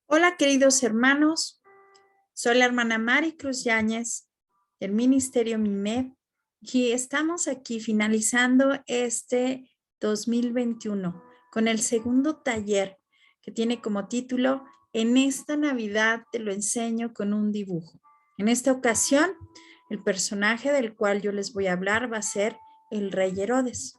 Hola, queridos hermanos. Soy la hermana Mari Cruz Yáñez del Ministerio MIMED y estamos aquí finalizando este 2021 con el segundo taller que tiene como título En esta Navidad te lo enseño con un dibujo. En esta ocasión, el personaje del cual yo les voy a hablar va a ser el rey Herodes.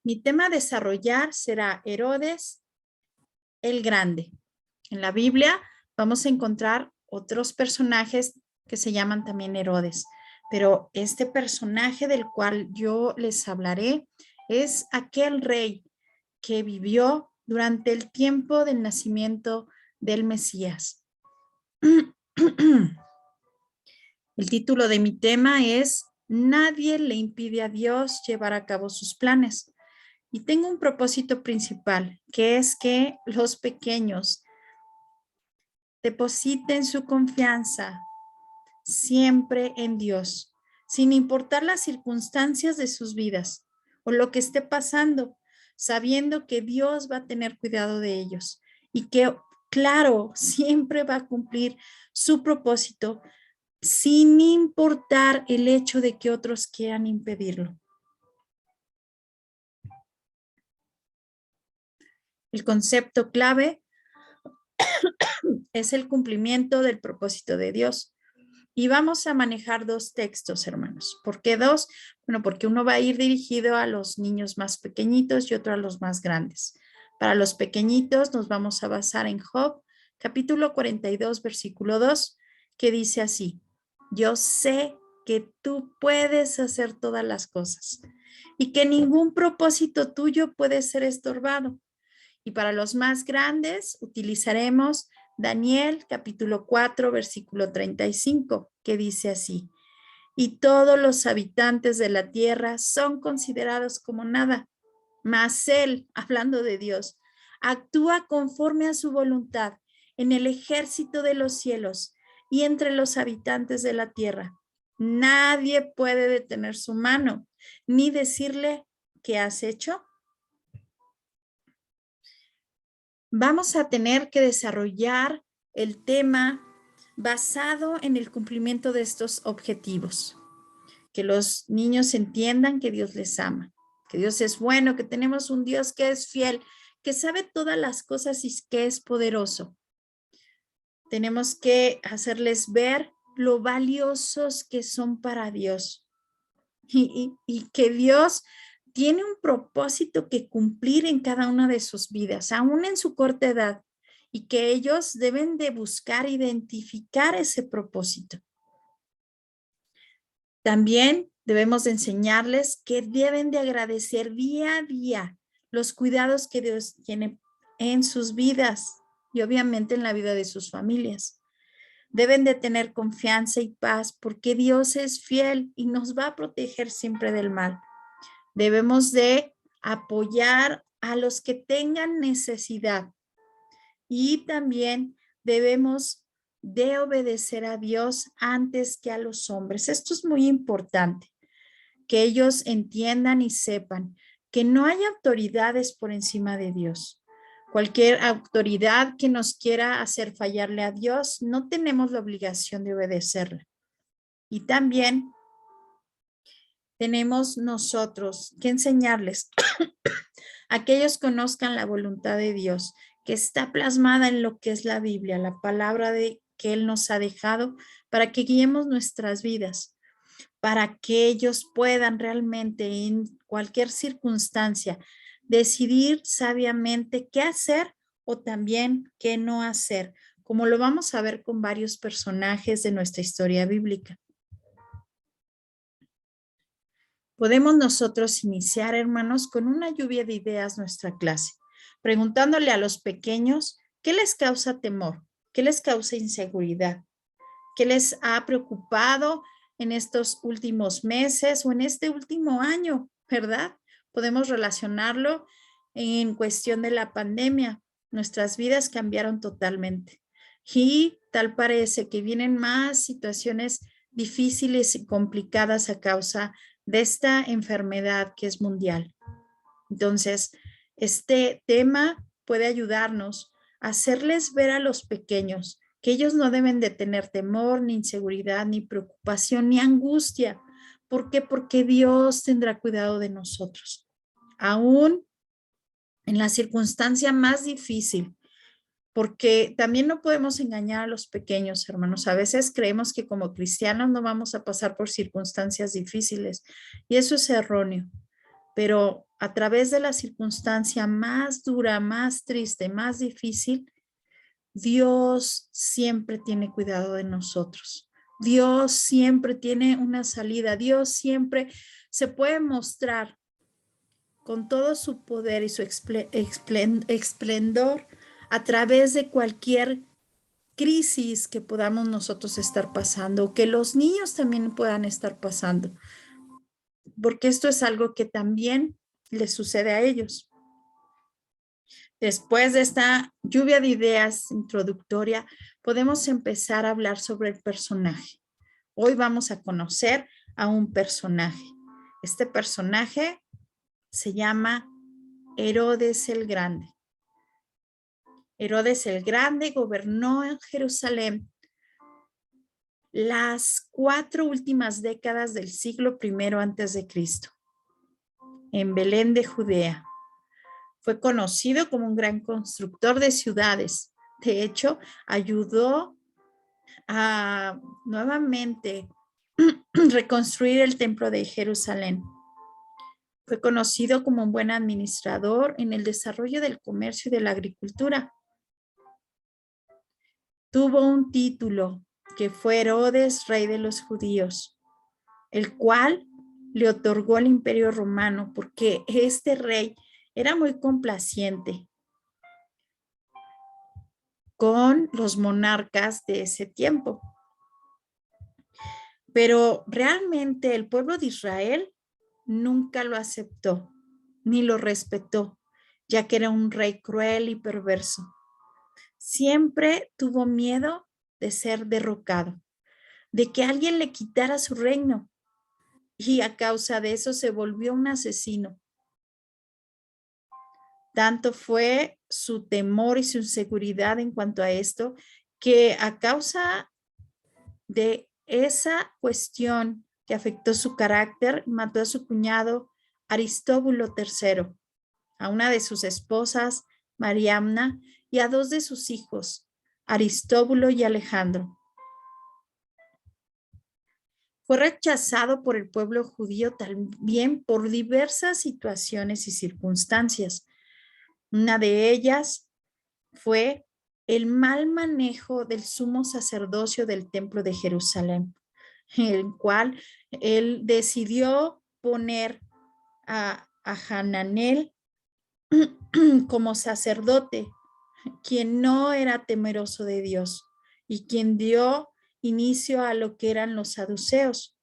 Mi tema a desarrollar será Herodes el Grande. En la Biblia vamos a encontrar otros personajes que se llaman también Herodes, pero este personaje del cual yo les hablaré es aquel rey que vivió durante el tiempo del nacimiento del Mesías. El título de mi tema es Nadie le impide a Dios llevar a cabo sus planes. Y tengo un propósito principal, que es que los pequeños depositen su confianza siempre en Dios, sin importar las circunstancias de sus vidas o lo que esté pasando, sabiendo que Dios va a tener cuidado de ellos y que, claro, siempre va a cumplir su propósito sin importar el hecho de que otros quieran impedirlo. El concepto clave es el cumplimiento del propósito de Dios. Y vamos a manejar dos textos, hermanos. ¿Por qué dos? Bueno, porque uno va a ir dirigido a los niños más pequeñitos y otro a los más grandes. Para los pequeñitos nos vamos a basar en Job, capítulo 42, versículo 2, que dice así: yo sé que tú puedes hacer todas las cosas y que ningún propósito tuyo puede ser estorbado. Y para los más grandes utilizaremos Daniel capítulo 4 versículo 35, que dice así: y todos los habitantes de la tierra son considerados como nada, mas él, hablando de Dios, actúa conforme a su voluntad en el ejército de los cielos y entre los habitantes de la tierra. Nadie puede detener su mano ni decirle ¿qué has hecho? Vamos a tener que desarrollar el tema basado en el cumplimiento de estos objetivos. Que los niños entiendan que Dios les ama, que Dios es bueno, que tenemos un Dios que es fiel, que sabe todas las cosas y que es poderoso. Tenemos que hacerles ver lo valiosos que son para Dios y que Dios tiene un propósito que cumplir en cada una de sus vidas, aún en su corta edad, y que ellos deben de buscar identificar ese propósito. También debemos de enseñarles que deben de agradecer día a día los cuidados que Dios tiene en sus vidas y obviamente en la vida de sus familias. Deben de tener confianza y paz porque Dios es fiel y nos va a proteger siempre del mal. Debemos de apoyar a los que tengan necesidad y también debemos de obedecer a Dios antes que a los hombres. Esto es muy importante, que ellos entiendan y sepan que no hay autoridades por encima de Dios. Cualquier autoridad que nos quiera hacer fallarle a Dios, no tenemos la obligación de obedecerla. Y también tenemos nosotros que enseñarles a que ellos conozcan la voluntad de Dios, que está plasmada en lo que es la Biblia, la palabra que Él nos ha dejado para que guiemos nuestras vidas, para que ellos puedan realmente en cualquier circunstancia decidir sabiamente qué hacer o también qué no hacer, como lo vamos a ver con varios personajes de nuestra historia bíblica. Podemos nosotros iniciar, hermanos, con una lluvia de ideas nuestra clase, preguntándole a los pequeños qué les causa temor, qué les causa inseguridad, qué les ha preocupado en estos últimos meses o en este último año, ¿verdad? Podemos relacionarlo en cuestión de la pandemia. Nuestras vidas cambiaron totalmente y tal parece que vienen más situaciones difíciles y complicadas a causa de esta enfermedad que es mundial. Entonces, este tema puede ayudarnos a hacerles ver a los pequeños que ellos no deben de tener temor, ni inseguridad, ni preocupación, ni angustia. ¿Por qué? Porque Dios tendrá cuidado de nosotros. Aún en la circunstancia más difícil, porque también no podemos engañar a los pequeños, hermanos. A veces creemos que como cristianos no vamos a pasar por circunstancias difíciles y eso es erróneo. Pero a través de la circunstancia más dura, más triste, más difícil, Dios siempre tiene cuidado de nosotros. Dios siempre tiene una salida. Dios siempre se puede mostrar con todo su poder y su esplendor a través de cualquier crisis que podamos nosotros estar pasando, o que los niños también puedan estar pasando, porque esto es algo que también les sucede a ellos. Después de esta lluvia de ideas introductoria, podemos empezar a hablar sobre el personaje. Hoy vamos a conocer a un personaje. Este personaje se llama Herodes el Grande. Herodes el Grande gobernó en Jerusalén las 4 últimas décadas del siglo I antes de Cristo, en Belén de Judea. Fue conocido como un gran constructor de ciudades. De hecho, ayudó a nuevamente reconstruir el templo de Jerusalén. Fue conocido como un buen administrador en el desarrollo del comercio y de la agricultura. Tuvo un título que fue Herodes, rey de los judíos, el cual le otorgó el imperio romano porque este rey era muy complaciente con los monarcas de ese tiempo. Pero realmente el pueblo de Israel nunca lo aceptó ni lo respetó, ya que era un rey cruel y perverso. Siempre tuvo miedo de ser derrocado, de que alguien le quitara su reino, y a causa de eso se volvió un asesino. Tanto fue su temor y su inseguridad en cuanto a esto, que a causa de esa cuestión que afectó su carácter, mató a su cuñado Aristóbulo III, a una de sus esposas, Mariamna, y a 2 de sus hijos, Aristóbulo y Alejandro. Fue rechazado por el pueblo judío también por diversas situaciones y circunstancias. Una de ellas fue el mal manejo del sumo sacerdocio del templo de Jerusalén, el cual él decidió poner a Hananel como sacerdote, quien no era temeroso de Dios y quien dio inicio a lo que eran los saduceos.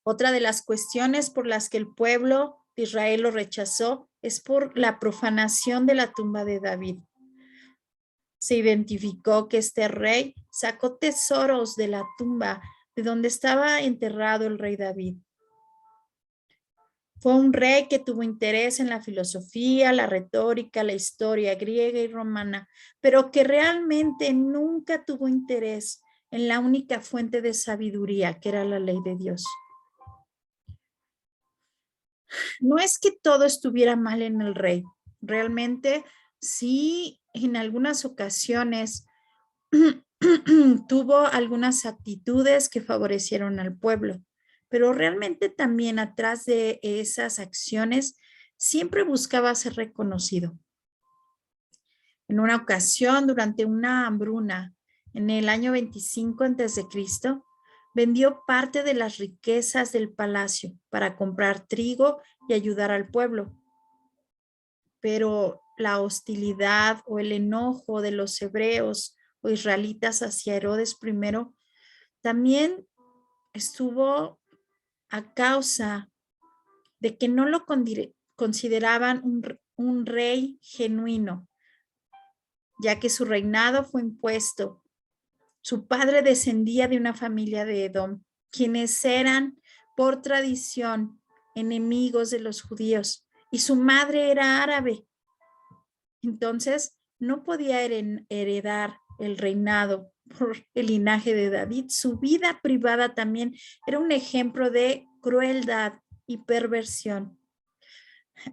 Otra de las cuestiones por las que el pueblo de Israel lo rechazó es por la profanación de la tumba de David. Se identificó que este rey sacó tesoros de la tumba de donde estaba enterrado el rey David. Fue un rey que tuvo interés en la filosofía, la retórica, la historia griega y romana, pero que realmente nunca tuvo interés en la única fuente de sabiduría, que era la ley de Dios. No es que todo estuviera mal en el rey, realmente sí, en algunas ocasiones tuvo algunas actitudes que favorecieron al pueblo, pero realmente también atrás de esas acciones siempre buscaba ser reconocido. En una ocasión, durante una hambruna, en el año 25 a.C., vendió parte de las riquezas del palacio para comprar trigo y ayudar al pueblo. Pero la hostilidad o el enojo de los hebreos o israelitas hacia Herodes I también estuvo a causa de que no lo consideraban un rey genuino, ya que su reinado fue impuesto. Su padre descendía de una familia de Edom, quienes eran por tradición, enemigos de los judíos, y su madre era árabe. Entonces, no podía heredar el reinado por el linaje de David. Su vida privada también era un ejemplo de crueldad y perversión,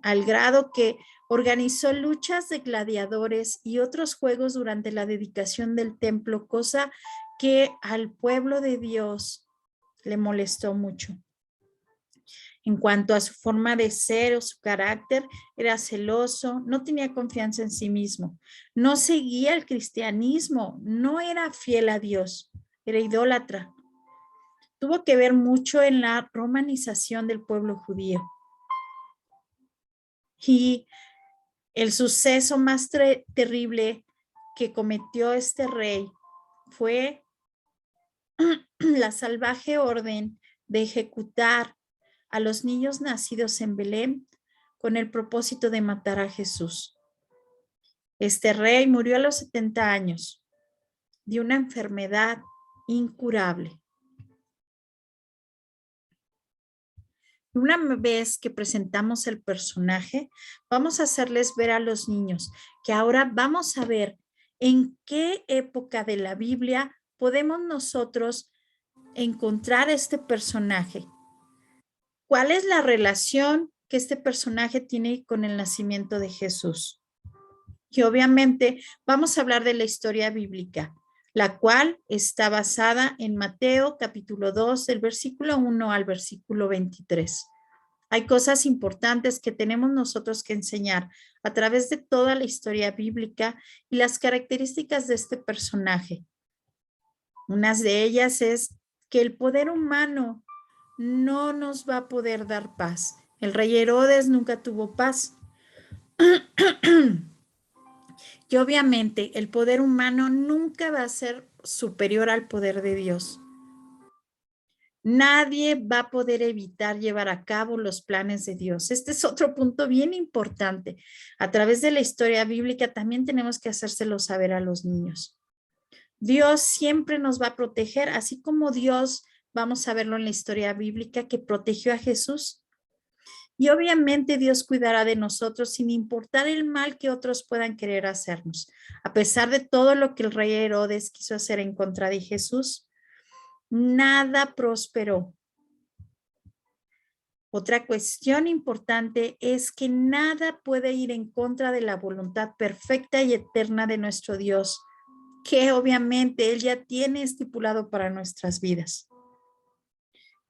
al grado que organizó luchas de gladiadores y otros juegos durante la dedicación del templo, cosa que al pueblo de Dios le molestó mucho. En cuanto a su forma de ser o su carácter, era celoso, no tenía confianza en sí mismo, no seguía el cristianismo, no era fiel a Dios, era idólatra. Tuvo que ver mucho en la romanización del pueblo judío. Y el suceso más terrible que cometió este rey fue la salvaje orden de ejecutar a los niños nacidos en Belén con el propósito de matar a Jesús. Este rey murió a los 70 años de una enfermedad incurable. Una vez que presentamos el personaje, vamos a hacerles ver a los niños que ahora vamos a ver en qué época de la Biblia podemos nosotros encontrar este personaje. ¿Cuál es la relación que este personaje tiene con el nacimiento de Jesús? Y obviamente vamos a hablar de la historia bíblica, la cual está basada en Mateo capítulo 2, del versículo 1 al versículo 23. Hay cosas importantes que tenemos nosotros que enseñar a través de toda la historia bíblica y las características de este personaje. Una de ellas es que el poder humano no nos va a poder dar paz. El rey Herodes nunca tuvo paz. Y obviamente el poder humano nunca va a ser superior al poder de Dios. Nadie va a poder evitar llevar a cabo los planes de Dios. Este es otro punto bien importante. A través de la historia bíblica también tenemos que hacérselo saber a los niños. Dios siempre nos va a proteger, así como Dios, vamos a verlo en la historia bíblica, que protegió a Jesús. Y obviamente Dios cuidará de nosotros sin importar el mal que otros puedan querer hacernos. A pesar de todo lo que el rey Herodes quiso hacer en contra de Jesús, nada prosperó. Otra cuestión importante es que nada puede ir en contra de la voluntad perfecta y eterna de nuestro Dios, que obviamente Él ya tiene estipulado para nuestras vidas.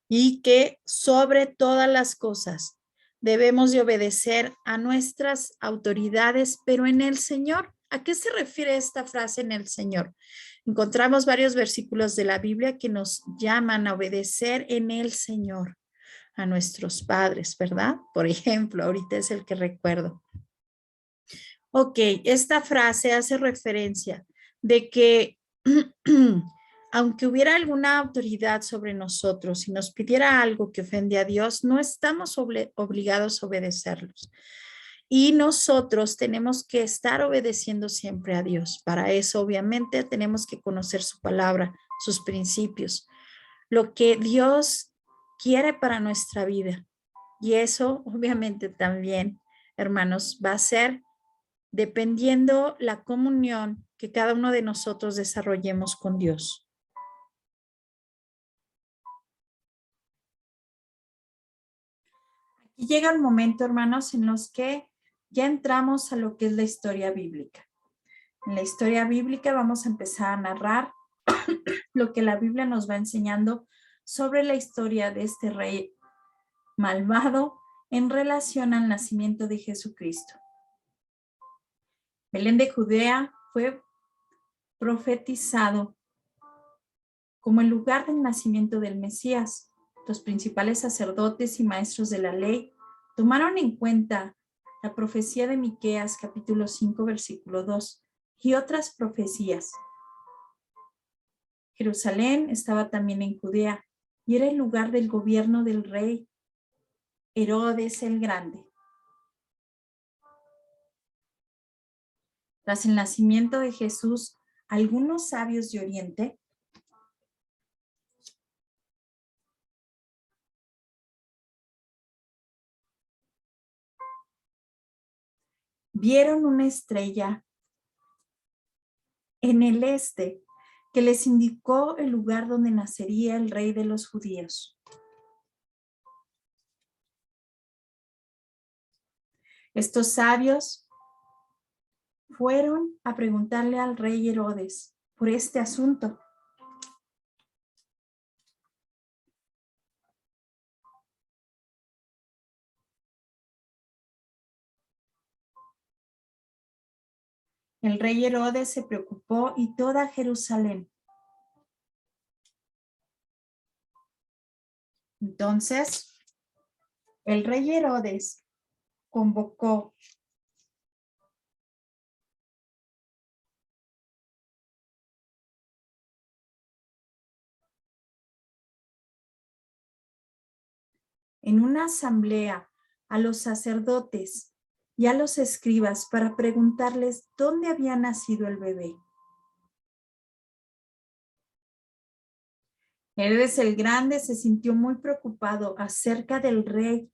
Y que sobre todas las cosas debemos de obedecer a nuestras autoridades, pero en el Señor. ¿A qué se refiere esta frase en el Señor? Encontramos varios versículos de la Biblia que nos llaman a obedecer en el Señor a nuestros padres, ¿verdad? Por ejemplo, ahorita es el que recuerdo. Ok, esta frase hace referencia de que aunque hubiera alguna autoridad sobre nosotros y nos pidiera algo que ofende a Dios, no estamos obligados a obedecerlos. Y nosotros tenemos que estar obedeciendo siempre a Dios. Para eso, obviamente, tenemos que conocer su palabra, sus principios, lo que Dios quiere para nuestra vida. Y eso, obviamente, también, hermanos, va a ser dependiendo la comunión que cada uno de nosotros desarrollemos con Dios. Y llega el momento, hermanos, en los que ya entramos a lo que es la historia bíblica. En la historia bíblica vamos a empezar a narrar lo que la Biblia nos va enseñando sobre la historia de este rey malvado en relación al nacimiento de Jesucristo. Belén de Judea fue profetizado como el lugar del nacimiento del Mesías. Los principales sacerdotes y maestros de la ley tomaron en cuenta la profecía de Miqueas capítulo 5 versículo 2 y otras profecías. Jerusalén estaba también en Judea y era el lugar del gobierno del rey Herodes el Grande. Tras el nacimiento de Jesús, algunos sabios de Oriente vieron una estrella en el este que les indicó el lugar donde nacería el rey de los judíos. Estos sabios fueron a preguntarle al rey Herodes por este asunto. El rey Herodes se preocupó y toda Jerusalén. Entonces, el rey Herodes convocó en una asamblea a los sacerdotes y a los escribas para preguntarles dónde había nacido el bebé. Herodes el Grande se sintió muy preocupado acerca del rey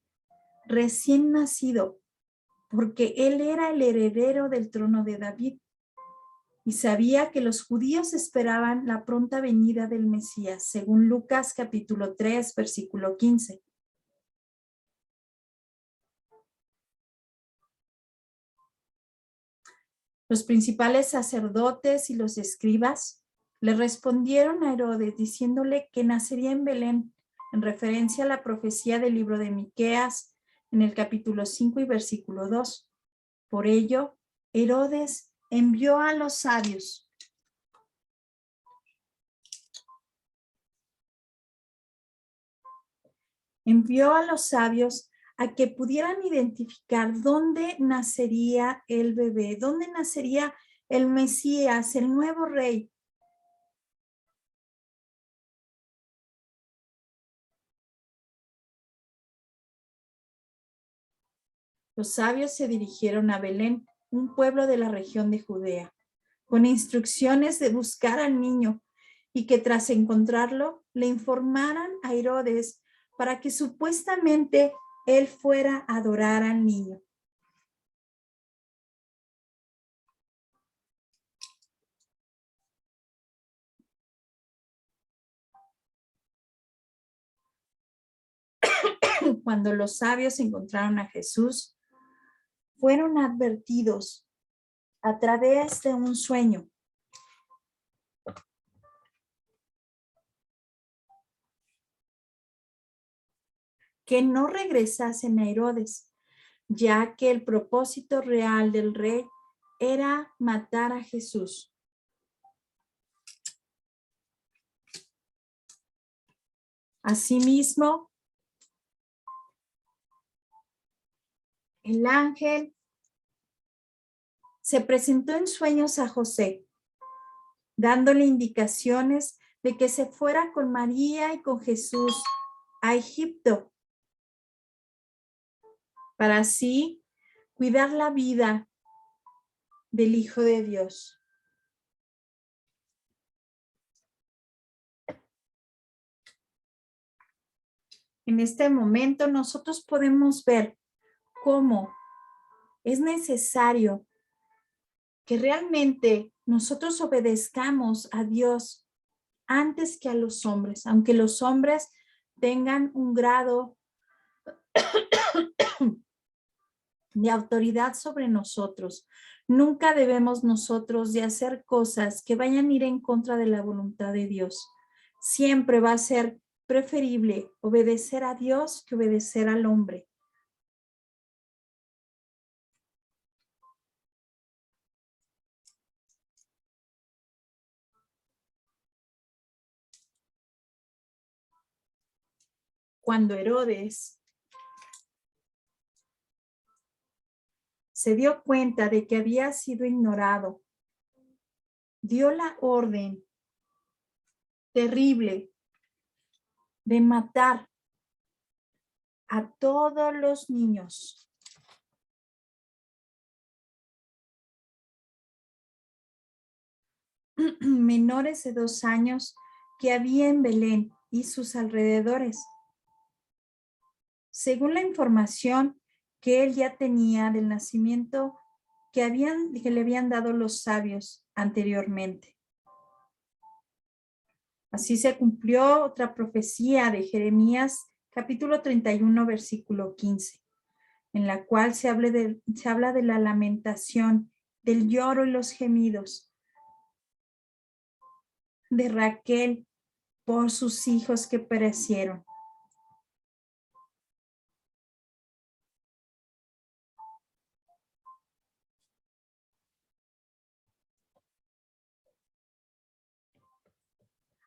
recién nacido, porque él era el heredero del trono de David y sabía que los judíos esperaban la pronta venida del Mesías, según Lucas capítulo 3, versículo 15. Los principales sacerdotes y los escribas le respondieron a Herodes diciéndole que nacería en Belén, en referencia a la profecía del libro de Miqueas en el capítulo 5 y versículo 2. Por ello, Herodes envió a los sabios a que pudieran identificar dónde nacería el bebé, dónde nacería el Mesías, el nuevo rey. Los sabios se dirigieron a Belén, un pueblo de la región de Judea, con instrucciones de buscar al niño y que tras encontrarlo le informaran a Herodes para que supuestamente él fuera a adorar al niño. Cuando los sabios encontraron a Jesús, fueron advertidos a través de un sueño que no regresasen a Herodes, ya que el propósito real del rey era matar a Jesús. Asimismo, el ángel se presentó en sueños a José, dándole indicaciones de que se fuera con María y con Jesús a Egipto, para así cuidar la vida del Hijo de Dios. En este momento nosotros podemos ver cómo es necesario que realmente nosotros obedezcamos a Dios antes que a los hombres, aunque los hombres tengan un grado de autoridad sobre nosotros. Nunca debemos nosotros de hacer cosas que vayan a ir en contra de la voluntad de Dios. Siempre va a ser preferible obedecer a Dios que obedecer al hombre. Cuando Herodes se dio cuenta de que había sido ignorado, dio la orden terrible de matar a todos los niños menores de 2 años que había en Belén y sus alrededores. Según la información que él ya tenía del nacimiento que le habían dado los sabios anteriormente. Así se cumplió otra profecía de Jeremías, capítulo 31, versículo 15, en la cual se habla de la lamentación, del lloro y los gemidos de Raquel por sus hijos que perecieron.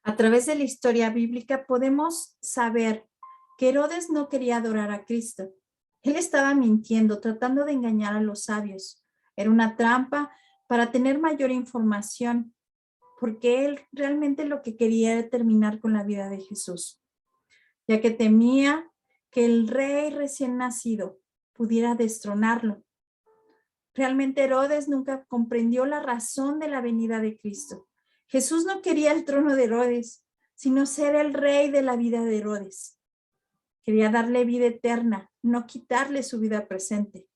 A través de la historia bíblica podemos saber que Herodes no quería adorar a Cristo. Él estaba mintiendo, tratando de engañar a los sabios. Era una trampa para tener mayor información, porque él realmente lo que quería era terminar con la vida de Jesús, ya que temía que el rey recién nacido pudiera destronarlo. Realmente Herodes nunca comprendió la razón de la venida de Cristo. Jesús no quería el trono de Herodes, sino ser el rey de la vida de Herodes. Quería darle vida eterna, no quitarle su vida presente.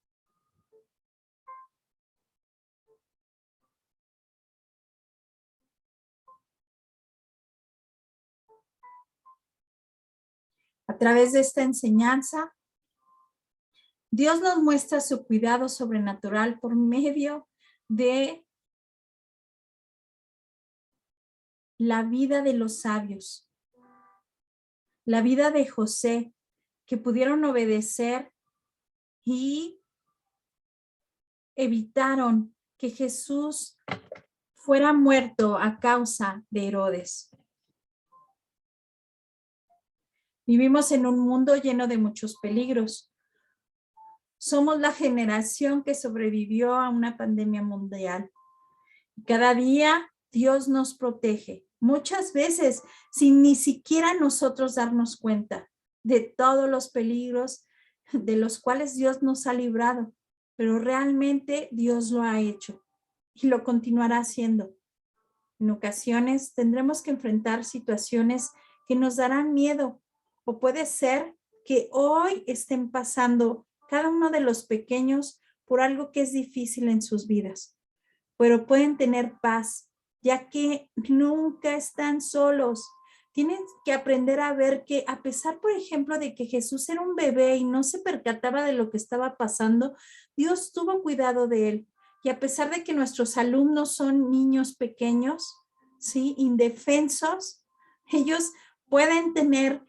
A través de esta enseñanza, Dios nos muestra su cuidado sobrenatural por medio de la vida de los sabios, la vida de José, que pudieron obedecer y evitaron que Jesús fuera muerto a causa de Herodes. Vivimos en un mundo lleno de muchos peligros. Somos la generación que sobrevivió a una pandemia mundial. Cada día Dios nos protege, muchas veces sin ni siquiera nosotros darnos cuenta de todos los peligros de los cuales Dios nos ha librado, pero realmente Dios lo ha hecho y lo continuará haciendo. En ocasiones tendremos que enfrentar situaciones que nos darán miedo, o puede ser que hoy estén pasando cada uno de los pequeños por algo que es difícil en sus vidas, pero pueden tener paz, ya que nunca están solos. Tienen que aprender a ver que a pesar, por ejemplo, de que Jesús era un bebé y no se percataba de lo que estaba pasando, Dios tuvo cuidado de él. Y a pesar de que nuestros alumnos son niños pequeños, ¿sí?, indefensos, ellos pueden tener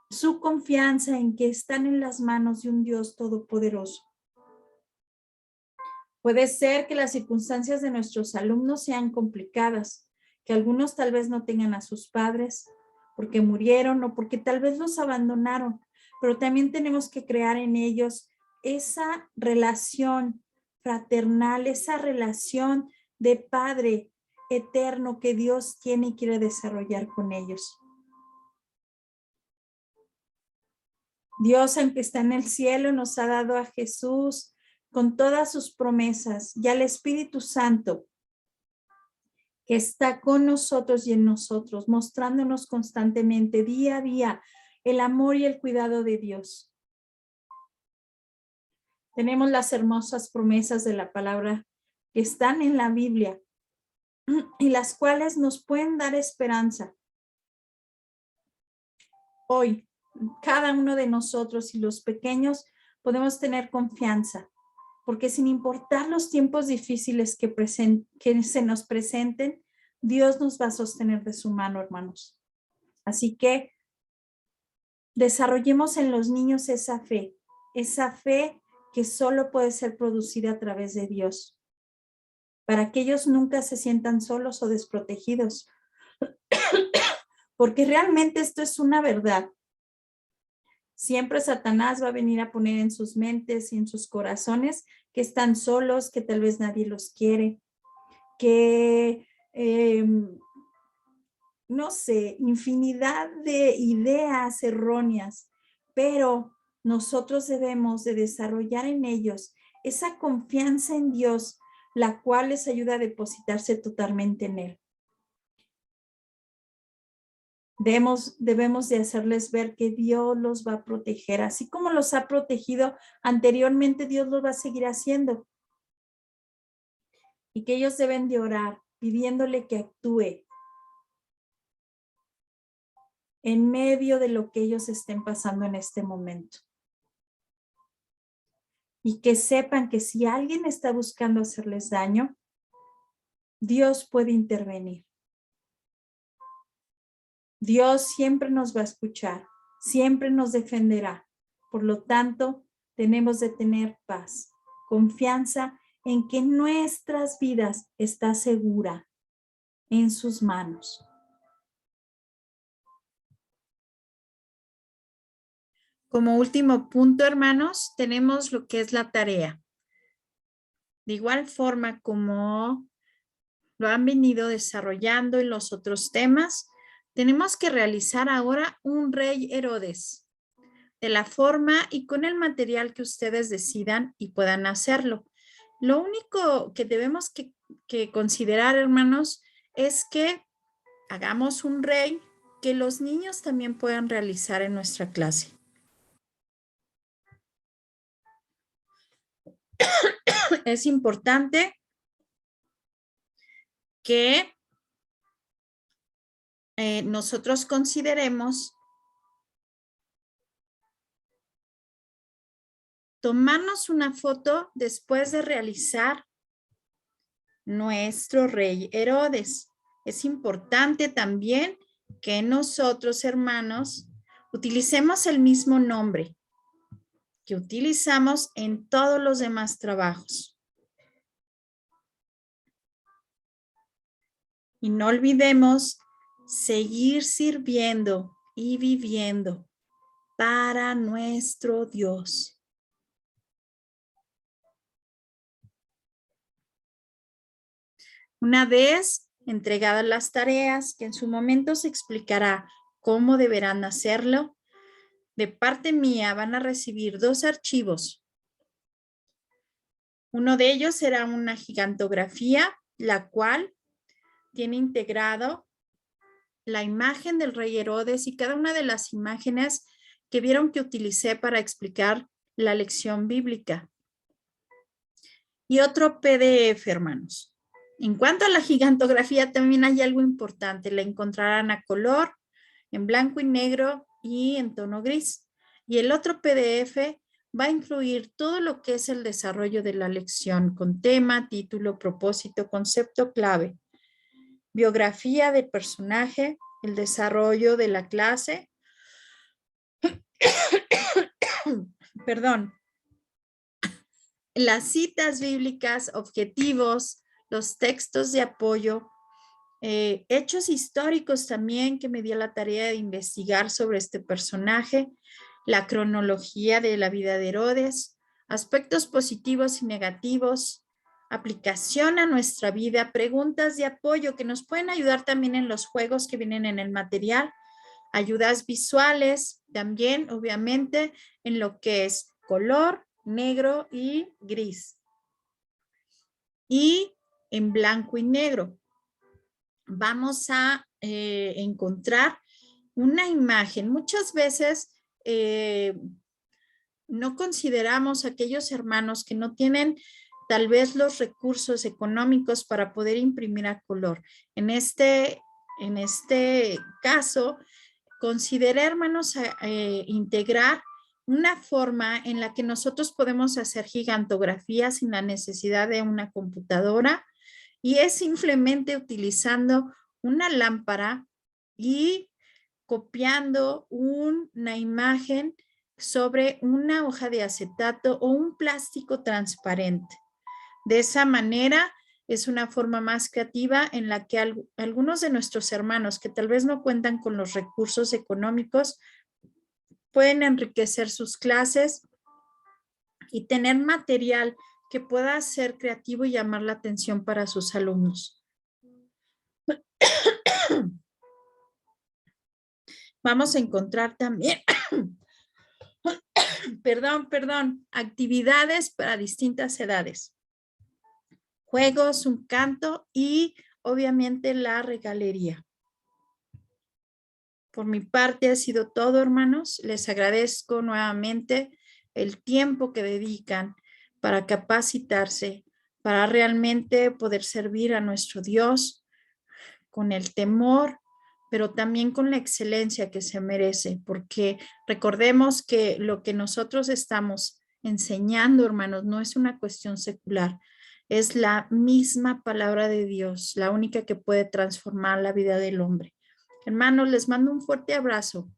su confianza en que están en las manos de un Dios todopoderoso. Puede ser que las circunstancias de nuestros alumnos sean complicadas, que algunos tal vez no tengan a sus padres porque murieron o porque tal vez los abandonaron, pero también tenemos que crear en ellos esa relación fraternal, esa relación de padre eterno que Dios tiene y quiere desarrollar con ellos. Dios, aunque está en el cielo, nos ha dado a Jesús con todas sus promesas y al Espíritu Santo que está con nosotros y en nosotros, mostrándonos constantemente, día a día, el amor y el cuidado de Dios. Tenemos las hermosas promesas de la palabra que están en la Biblia y las cuales nos pueden dar esperanza. Hoy, cada uno de nosotros y los pequeños podemos tener confianza, porque sin importar los tiempos difíciles que se nos presenten, Dios nos va a sostener de su mano, hermanos. Así que desarrollemos en los niños esa fe que solo puede ser producida a través de Dios, para que ellos nunca se sientan solos o desprotegidos, porque realmente esto es una verdad. Siempre Satanás va a venir a poner en sus mentes y en sus corazones que están solos, que tal vez nadie los quiere, que, no sé, infinidad de ideas erróneas, pero nosotros debemos de desarrollar en ellos esa confianza en Dios, la cual les ayuda a depositarse totalmente en Él. Debemos de hacerles ver que Dios los va a proteger, así como los ha protegido anteriormente, Dios los va a seguir haciendo. y que ellos deben de orar pidiéndole que actúe en medio de lo que ellos estén pasando en este momento. Y que sepan que si alguien está buscando hacerles daño, Dios puede intervenir. Dios siempre nos va a escuchar, siempre nos defenderá. Por lo tanto, tenemos de tener paz, confianza en que nuestras vidas está segura en sus manos. Como último punto, hermanos, tenemos lo que es la tarea. De igual forma como lo han venido desarrollando en los otros temas, tenemos que realizar ahora un rey Herodes, de la forma y con el material que ustedes decidan y puedan hacerlo. Lo único que debemos que considerar, hermanos, es que hagamos un rey que los niños también puedan realizar en nuestra clase. Es importante que nosotros consideremos tomarnos una foto después de realizar nuestro rey Herodes. Es importante también que nosotros, hermanos, utilicemos el mismo nombre que utilizamos en todos los demás trabajos. Y no olvidemos seguir sirviendo y viviendo para nuestro Dios. Una vez entregadas las tareas, que en su momento se explicará cómo deberán hacerlo, de parte mía van a recibir 2 archivos. Uno de ellos será una gigantografía, la cual tiene integrado la imagen del rey Herodes y cada una de las imágenes que vieron que utilicé para explicar la lección bíblica. Y otro PDF, hermanos. En cuanto a la gigantografía, también hay algo importante. La encontrarán a color, en blanco y negro y en tono gris. Y el otro PDF va a incluir todo lo que es el desarrollo de la lección con tema, título, propósito, concepto clave, biografía del personaje, el desarrollo de la clase, perdón, las citas bíblicas, objetivos, los textos de apoyo, hechos históricos también que me dio la tarea de investigar sobre este personaje, la cronología de la vida de Herodes, aspectos positivos y negativos, aplicación a nuestra vida, preguntas de apoyo que nos pueden ayudar también en los juegos que vienen en el material, ayudas visuales también, obviamente, en lo que es color, negro y gris. Y en blanco y negro. Vamos a encontrar una imagen. Muchas veces no consideramos a aquellos hermanos que no tienen tal vez los recursos económicos para poder imprimir a color. En este caso, consideré, hermanos, integrar una forma en la que nosotros podemos hacer gigantografías sin la necesidad de una computadora, y es simplemente utilizando una lámpara y copiando una imagen sobre una hoja de acetato o un plástico transparente. De esa manera es una forma más creativa en la que algunos de nuestros hermanos que tal vez no cuentan con los recursos económicos pueden enriquecer sus clases y tener material que pueda ser creativo y llamar la atención para sus alumnos. Vamos a encontrar también, actividades para distintas edades. Juegos, un canto y obviamente la regalería. Por mi parte ha sido todo, hermanos. Les agradezco nuevamente el tiempo que dedican para capacitarse para realmente poder servir a nuestro Dios con el temor, pero también con la excelencia que se merece, porque recordemos que lo que nosotros estamos enseñando, hermanos, no es una cuestión secular, es la misma palabra de Dios, la única que puede transformar la vida del hombre. Hermanos, les mando un fuerte abrazo.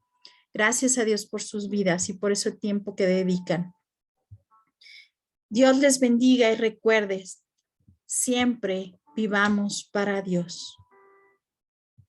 Gracias a Dios por sus vidas y por ese tiempo que dedican. Dios les bendiga y recuerdes, siempre vivamos para Dios.